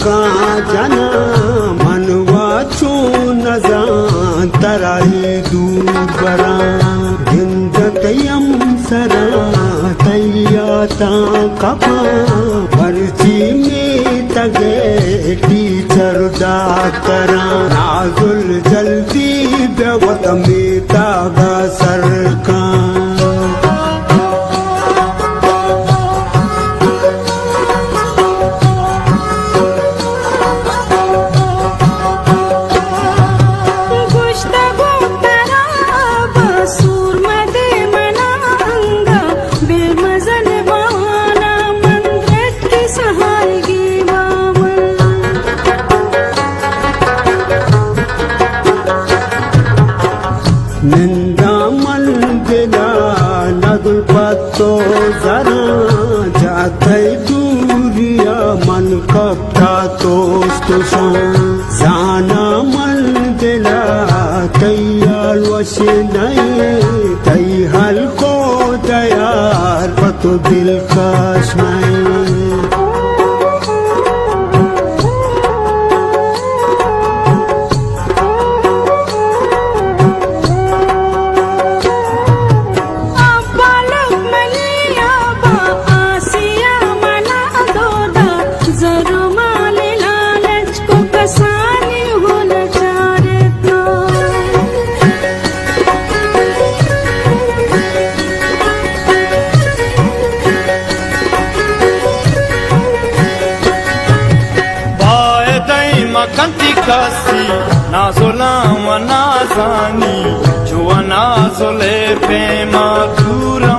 का जना मनवा छू नजान तराई दूर बरा हिंदतयम सरा तैयाता कपा पर्ची में तगे टीचर दातरा नाजुल जल्दी बेवत में तागा सरकार निंदा मन दिला नगुल पत्तो जरा जाते दूरिया मन कपता दोस्त जाना मन दिला तैयार वशी नहीं तई हल को दयार पतो दिल काश नहीं kanti kasi nazola wanazani jua nazole pema dura